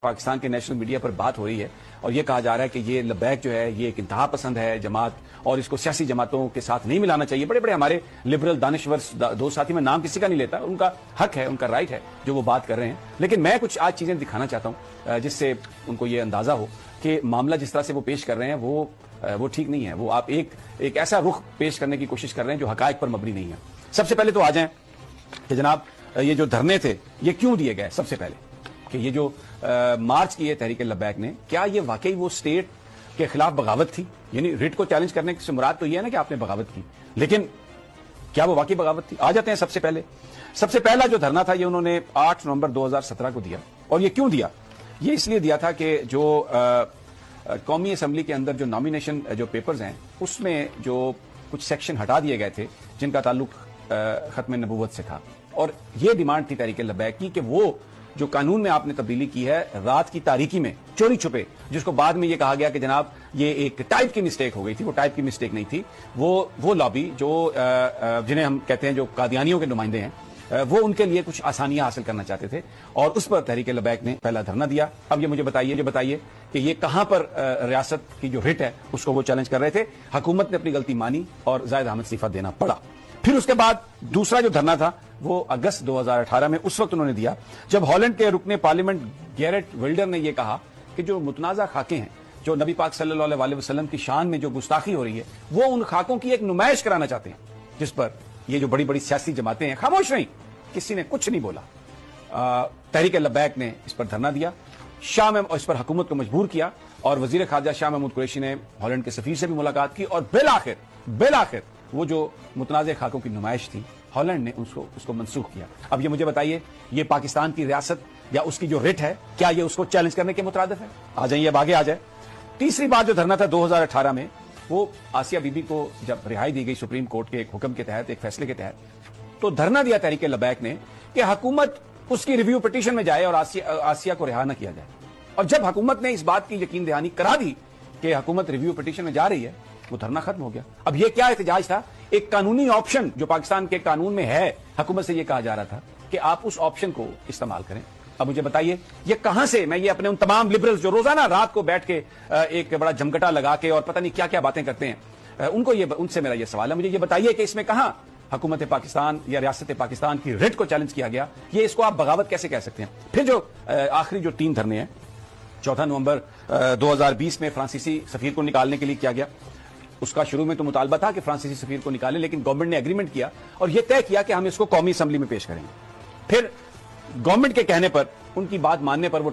پاکستان کے national media پر بات ہو رہی ہے اور یہ کہا جا رہا ہے کہ یہ لبیک جو ہے یہ ایک انتہا پسند ہے جماعت اور اس کو سیاسی جماعتوں کے ساتھ نہیں ملانا چاہیے. بڑے بڑے ہمارے لبرل دانشور دو ساتھی, میں نام کسی کا نہیں لیتا, ان کا حق ہے, ان کا رائٹ ہے جو وہ بات کر رہے ہیں, لیکن میں کچھ آج چیزیں دکھانا چاہتا ہوں جس سے ان کو یہ اندازہ ہو کہ معاملہ جس طرح سے وہ پیش کر رہے ہیں وہ ٹھیک نہیں ہے. وہ آپ ایک ایسا رخ پیش کرنے کی کوشش کر رہے ہیں جو حقائق پر مبنی نہیں ہے. سب سے پہلے تو آ جائیں کہ جناب یہ جو دھرنے تھے یہ کیوں دیے گئے. سب سے پہلے کہ یہ جو مارچ کی ہے تحریک لبیک نے, کیا یہ واقعی وہ اسٹیٹ کے خلاف بغاوت تھی؟ یعنی ریٹ کو چیلنج کرنے سے مراد تو یہ ہے نا کہ آپ نے بغاوت کی, لیکن کیا وہ واقعی بغاوت تھی؟ آ جاتے ہیں. سب سے پہلا جو دھرنا تھا یہ انہوں نے 8 نومبر 2017 کو دیا. اور یہ کیوں دیا؟ یہ اس لیے دیا تھا کہ جو قومی اسمبلی کے اندر جو نامینیشن جو پیپرز ہیں اس میں جو کچھ سیکشن ہٹا دیے گئے تھے جن کا تعلق ختم نبوت سے تھا, اور یہ ڈیمانڈ تھی تحریک لبیک کی کہ وہ جو قانون میں آپ نے تبدیلی کی ہے رات کی تاریکی میں چوری چھپے, جس کو بعد میں یہ کہا گیا کہ جناب یہ ایک ٹائپ کی مسٹیک ہو گئی تھی, وہ ٹائپ کی مسٹیک نہیں تھی. وہ لابی جو جنہیں ہم کہتے ہیں جو قادیانیوں کے نمائندے ہیں, وہ ان کے لیے کچھ آسانیاں حاصل کرنا چاہتے تھے اور اس پر تحریک لبیک نے پہلا دھرنا دیا. اب یہ مجھے بتائیے کہ یہ کہاں پر ریاست کی جو رٹ ہے اس کو وہ چیلنج کر رہے تھے. حکومت نے اپنی غلطی مانی اور زاہد احمد استعفیٰ دینا پڑا. پھر اس کے بعد دوسرا جو دھرنا تھا وہ اگست 2018 میں اس وقت انہوں نے دیا جب ہالینڈ کے رکن پارلیمنٹ گیرٹ ولڈر نے یہ کہا کہ جو متنازع خاکیں ہیں, جو نبی پاک صلی اللہ علیہ وسلم کی شان میں جو گستاخی ہو رہی ہے, وہ ان خاکوں کی ایک نمائش کرانا چاہتے ہیں, جس پر یہ جو بڑی بڑی سیاسی جماعتیں ہیں خاموش رہیں, کسی نے کچھ نہیں بولا. تحریک لبیک نے اس پر دھرنا دیا, اس پر حکومت کو مجبور کیا, اور وزیر خارجہ شاہ محمود قریشی نے ہالینڈ کے سفیر سے بھی ملاقات کی, اور بالآخر وہ جو متنازع خاکوں کی نمائش تھی ہالینڈ نے اس کو منسوخ کیا. اب یہ مجھے بتائیے یہ پاکستان کی ریاست یا اس کی جو رٹ ہے کیا یہ اس کو چیلنج کرنے کے مترادف ہے؟ آ جائیے, اب آگے آ جائے. تیسری بات جو دھرنا تھا 2018 میں, وہ آسیہ بی بی کو جب رہائی دی گئی سپریم کورٹ کے ایک حکم کے تحت, ایک فیصلے کے تحت, تو دھرنا دیا تحریک لبیک نے کہ حکومت اس کی ریویو پٹیشن میں جائے اور آسیہ کو رہا نہ کیا جائے. اور جب حکومت نے اس بات کی یقین دہانی کرا دی کہ حکومت ریویو پٹیشن میں جا رہی ہے, وہ دھرنا ختم ہو گیا. اب یہ کیا احتجاج تھا؟ ایک قانونی آپشن جو پاکستان کے قانون میں ہے, حکومت سے یہ کہا جا رہا تھا کہ آپ اس آپشن کو استعمال کریں. اب مجھے بتائیے یہ کہاں سے, میں یہ اپنے ان تمام لبرلز جو روزانہ رات کو بیٹھ کے ایک بڑا جمکٹا لگا کے اور پتہ نہیں کیا کیا باتیں کرتے ہیں, ان سے میرا یہ سوال ہے, مجھے یہ بتائیے کہ اس میں کہاں حکومت پاکستان یا ریاست پاکستان کی رٹ کو چیلنج کیا گیا؟ یہ اس کو آپ بغاوت کیسے کہہ سکتے ہیں؟ پھر جو آخری جو 3 دھرنے ہیں, 4 نومبر 2020 میں فرانسیسی سفیر کو نکالنے کے لیے کیا گیا. اس کا شروع میں تو مطالبہ تھا کہ فرانسیسی سفیر کو نکالیں, لیکن گورنمنٹ نے ایگریمنٹ کیا اور یہ طے کیا کہ ہم اس کو قومی اسمبلی میں پیش کریں گے. پھر گورنمنٹ کے کہنے پر, ان کی بات ماننے پر وہ